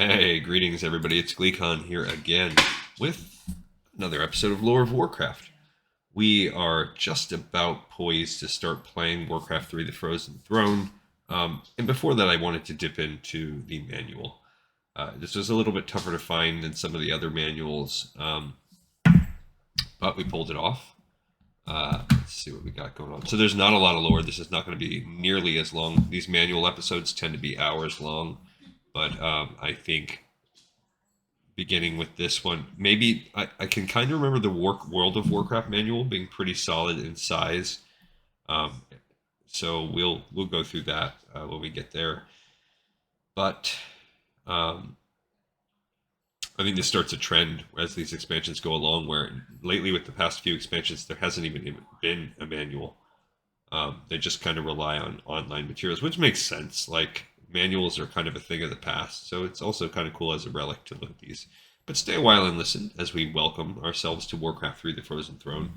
Hey, greetings everybody. It's GleeCon here again with another episode of Lore of Warcraft. We are just about poised to start playing Warcraft 3: The Frozen Throne. And before that, I wanted to dip into the manual. This was a little bit tougher to find than some of the other manuals, but we pulled it off. Let's see what we got going on. So there's not a lot of lore. This is not going to be nearly as long. These manual episodes tend to be hours long, but I think beginning with this one, maybe I can kind of remember the World of Warcraft manual being pretty solid in size. So we'll go through that when we get there. But I think this starts a trend as these expansions go along, where lately with the past few expansions, there hasn't even been a manual. They just kind of rely on online materials, which makes sense. Like, manuals are kind of a thing of the past, so it's also kind of cool as a relic to look at these. But stay a while and listen as we welcome ourselves to Warcraft 3: The Frozen Throne.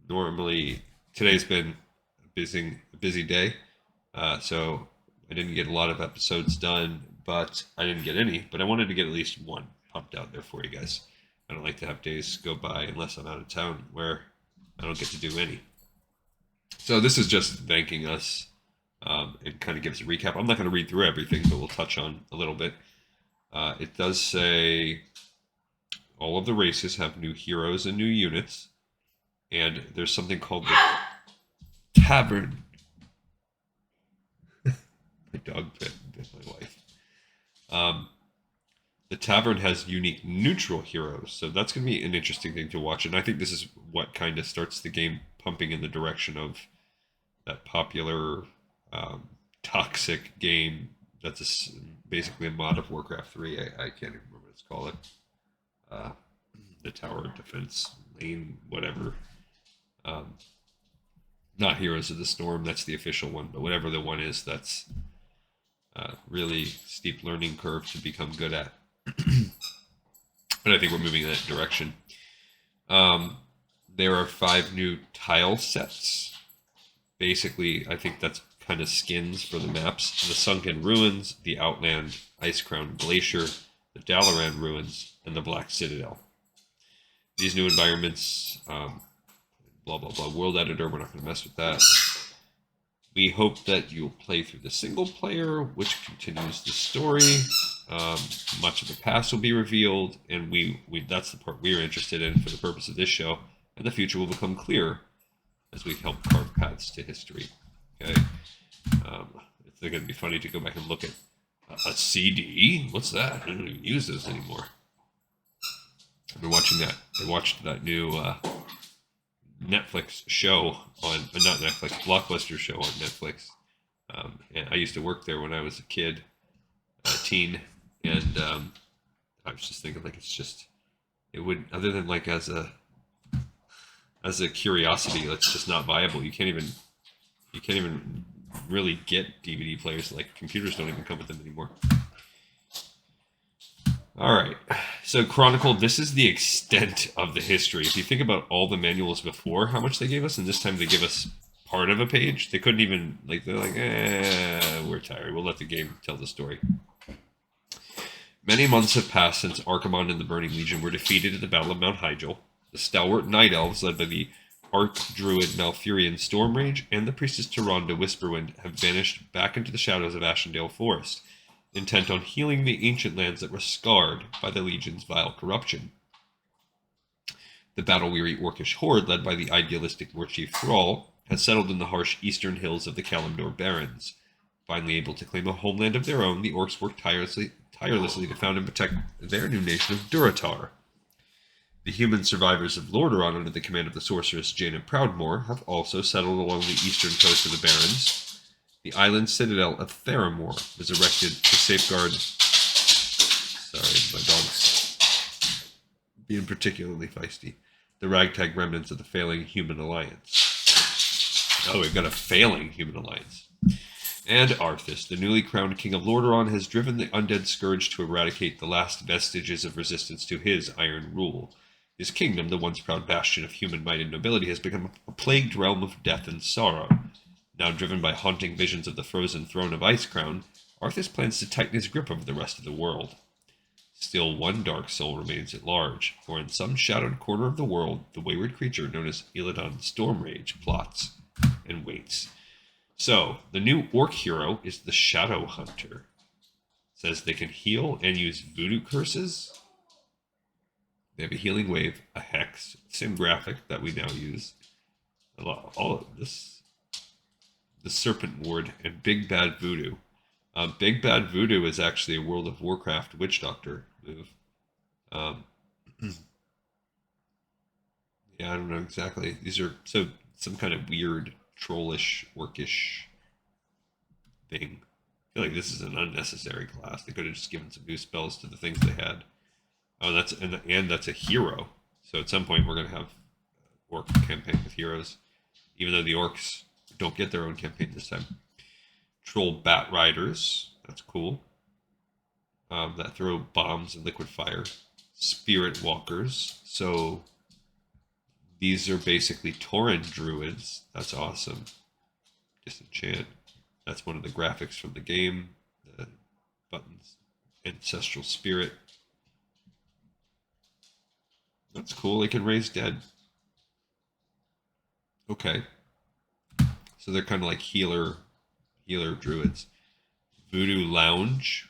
Normally, today's been a busy day, so I didn't get a lot of episodes done, but I didn't get any. But I wanted to get at least one pumped out there for you guys. I don't like to have days go by unless I'm out of town where I don't get to do any. So this is just thanking us. It kind of gives a recap. I'm not going to read through everything, but we'll touch on a little bit. It does say all of the races have new heroes and new units, and there's something called the Tavern. My dog bit my wife. The Tavern has unique neutral heroes, so that's going to be an interesting thing to watch, and I think this is what kind of starts the game pumping in the direction of that popular toxic game that's basically a mod of Warcraft 3. I can't even remember what it's called. The Tower Defense Lane, whatever. Not Heroes of the Storm, that's the official one, but whatever the one is, that's really steep learning curve to become good at. But I think we're moving in that direction. There are 5 new tile sets. Basically, I think that's kind of skins for the maps: the Sunken Ruins, the Outland Icecrown Glacier, the Dalaran Ruins, and the Black Citadel. These new environments, blah blah blah, world editor, we're not going to mess with that. We hope that you'll play through the single player, which continues the story. Much of the past will be revealed, and we that's the part we're interested in for the purpose of this show, and the future will become clear as we help carve paths to history. Okay, it's going to be funny to go back and look at a CD. What's that? I don't even use those anymore. I've been watching that. I watched that new Netflix show on, not Netflix, Blockbuster show on Netflix. And I used to work there when I was a kid, a teen, and I was just thinking, like, it's just, it would, other than like as a curiosity, that's just not viable. You can't even really get DVD players. Like, computers don't even come with them anymore. All right, so Chronicle, this is the extent of the history. If you think about all the manuals before, how much they gave us, and this time they give us part of a page. They couldn't even, like, they're like, we're tired. We'll let the game tell the story. Many months have passed since Archimonde and the Burning Legion were defeated at the Battle of Mount Hyjal. The stalwart Night Elves, led by the Archdruid Malfurion Stormrage and the Priestess Tyrande Whisperwind, have vanished back into the shadows of Ashendale Forest, intent on healing the ancient lands that were scarred by the Legion's vile corruption. The battle-weary Orcish horde, led by the idealistic Warchief Thrall, has settled in the harsh eastern hills of the Kalimdor Barrens. Finally able to claim a homeland of their own, the Orcs work tirelessly to found and protect their new nation of Durotar. The human survivors of Lordaeron, under the command of the sorceress Jaina Proudmoore, have also settled along the eastern coast of the Barrens. The island citadel of Theramore was erected to safeguard... Sorry, my dog's being particularly feisty. The ragtag remnants of the failing human alliance. Oh, we've got a failing human alliance. And Arthas, the newly crowned king of Lordaeron, has driven the undead scourge to eradicate the last vestiges of resistance to his iron rule. His kingdom, the once proud bastion of human might and nobility, has become a plagued realm of death and sorrow. Now driven by haunting visions of the frozen throne of Icecrown, Arthas plans to tighten his grip over the rest of the world. Still, one dark soul remains at large, for in some shadowed corner of the world, the wayward creature known as Illidan Stormrage plots and waits. So, the new orc hero is the Shadow Hunter. It says they can heal and use voodoo curses. They have a healing wave, a hex, same graphic that we now use. All of this, the Serpent Ward, and Big Bad Voodoo. Big Bad Voodoo is actually a World of Warcraft Witch Doctor move. Yeah, I don't know exactly. These are some kind of weird trollish, orcish thing. I feel like this is an unnecessary class. They could have just given some new spells to the things they had. Oh, that's a hero. So at some point we're gonna have orc campaign with heroes, even though the orcs don't get their own campaign this time. Troll Bat Riders, that's cool. That throw bombs and liquid fire. Spirit Walkers, so these are basically Tauren druids. That's awesome. Disenchant. That's one of the graphics from the game. The buttons. Ancestral Spirit. That's cool. They can raise dead. Okay. So they're kind of like healer druids. Voodoo Lounge.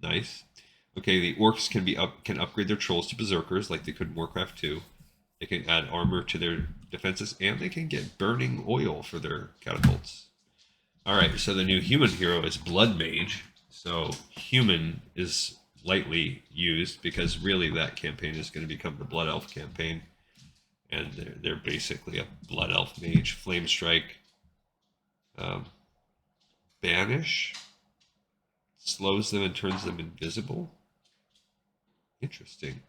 Nice. Okay, the orcs can upgrade their trolls to berserkers like they could in Warcraft 2. They can add armor to their defenses, and they can get burning oil for their catapults. Alright, so the new human hero is Blood Mage. So human is lightly used because really that campaign is going to become the Blood Elf campaign. And they're basically a Blood Elf mage. Flame Strike. Banish. Slows them and turns them invisible. Interesting.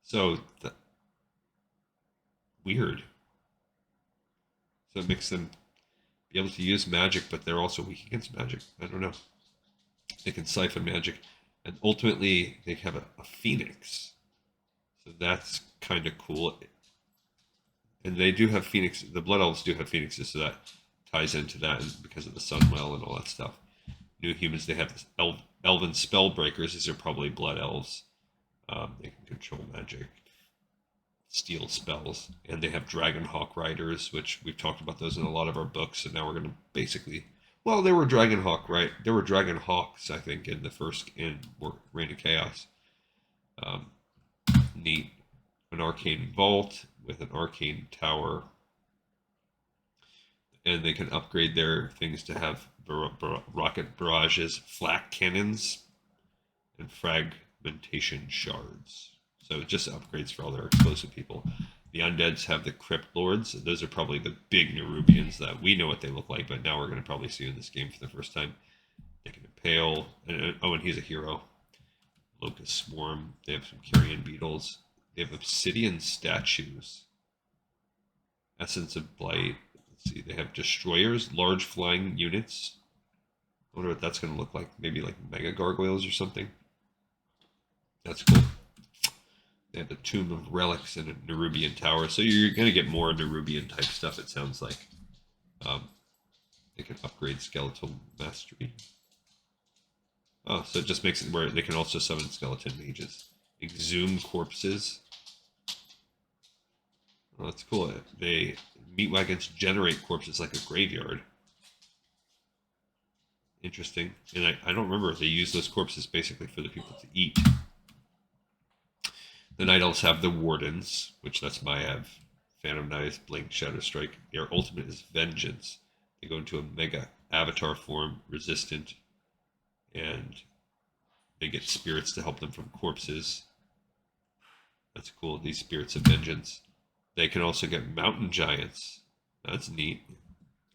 So, weird. So it makes them be able to use magic, but they're also weak against magic. I don't know. They can siphon magic. And ultimately, they have a phoenix. So that's kind of cool. And they do have phoenix. The Blood Elves do have phoenixes, so that ties into that because of the Sunwell and all that stuff. New humans, they have this elven spellbreakers. These are probably Blood Elves. They can control magic, steal spells, and they have Dragonhawk Riders, which we've talked about those in a lot of our books. And now we're going to basically, well, there were Dragonhawk, right? There were Dragonhawks, I think, in the first Reign of Chaos. Neat. An arcane vault with an arcane tower, and they can upgrade their things to have rocket barrages, flak cannons, and fragmentation shards. So just upgrades for all their explosive people. The undeads have the Crypt Lords. Those are probably the big Nerubians that we know what they look like, but now we're going to probably see in this game for the first time. They can impale. And he's a hero. Locust Swarm. They have some carrion beetles. They have obsidian statues. Essence of Blight. Let's see. They have destroyers, large flying units. I wonder what that's going to look like. Maybe like mega gargoyles or something. That's cool. They have the Tomb of Relics and a Nerubian Tower. So you're going to get more Nerubian type stuff, it sounds like. They can upgrade Skeletal Mastery. Oh, so it just makes it where they can also summon skeleton mages. Exhume corpses. Oh, that's cool. Meat wagons generate corpses like a graveyard. Interesting. And I don't remember if they use those corpses basically for the people to eat. The Night Elves have the Wardens, which that's Maiev, Phantom Knives, Blink, Shadow Strike. Their ultimate is Vengeance. They go into a mega avatar form, resistant, and they get spirits to help them from corpses. That's cool. These spirits of vengeance. They can also get mountain giants. That's neat.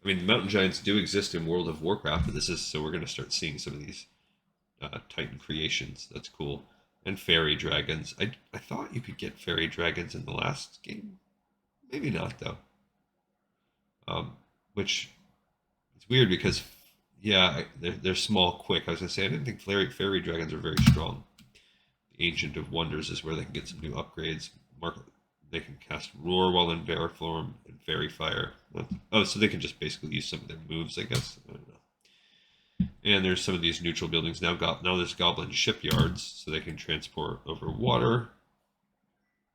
I mean, the mountain giants do exist in World of Warcraft, but so we're going to start seeing some of these Titan creations. That's cool. And fairy dragons. I thought you could get fairy dragons in the last game. Maybe not, though. Which it's weird because, yeah, they're small, quick. I was going to say, I didn't think fairy dragons are very strong. The Ancient of Wonders is where they can get some new upgrades. They can cast Roar while in bear form and Fairy Fire. Oh, so they can just basically use some of their moves, I guess. I don't know. And there's some of these neutral buildings now. Now there's Goblin shipyards, so they can transport over water.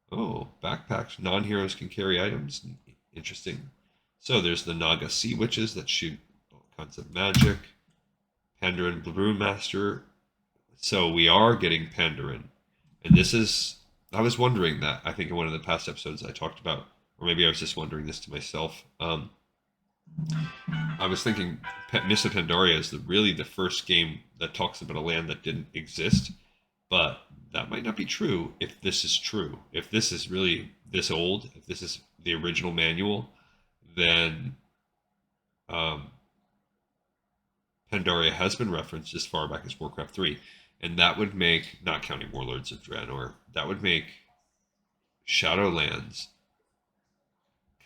Oh, backpacks. Non-heroes can carry items. Interesting. So there's the Naga Sea Witches that shoot all kinds of magic. Pandaren Brewmaster. So we are getting Pandaren. And this is, I was wondering that. I think in one of the past episodes I talked about, or maybe I was just wondering this to myself. I was thinking Mists of Pandaria is really the first game that talks about a land that didn't exist, but that might not be true if this is true. If this is really this old, if this is the original manual, then Pandaria has been referenced as far back as Warcraft 3. And that would make, not counting Warlords of Draenor, that would make Shadowlands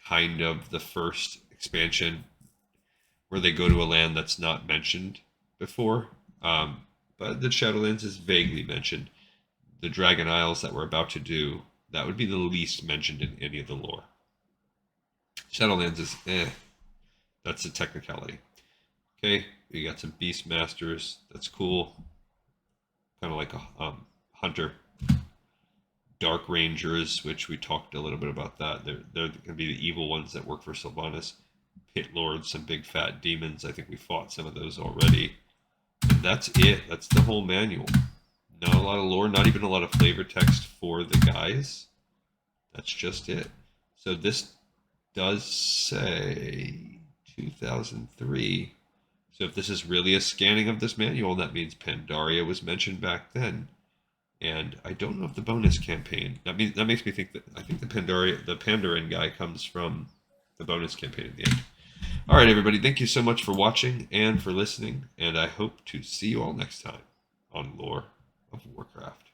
kind of the first expansion where they go to a land that's not mentioned before. But the Shadowlands is vaguely mentioned. The Dragon Isles that we're about to do, that would be the least mentioned in any of the lore. Shadowlands is that's a technicality. Okay, we got some Beastmasters. That's cool. Kind of like a hunter. Dark Rangers, which we talked a little bit about that. They're going to be the evil ones that work for Sylvanas. Pit Lords, some big fat demons. I think we fought some of those already. And that's it. That's the whole manual. Not a lot of lore, not even a lot of flavor text for the guys. That's just it. So this does say 2003. So if this is really a scanning of this manual, that means Pandaria was mentioned back then. And I don't know if the bonus campaign, that makes me think that, I think the Pandaren guy comes from the bonus campaign at the end. All right, everybody, thank you so much for watching and for listening, and I hope to see you all next time on Lore of Warcraft.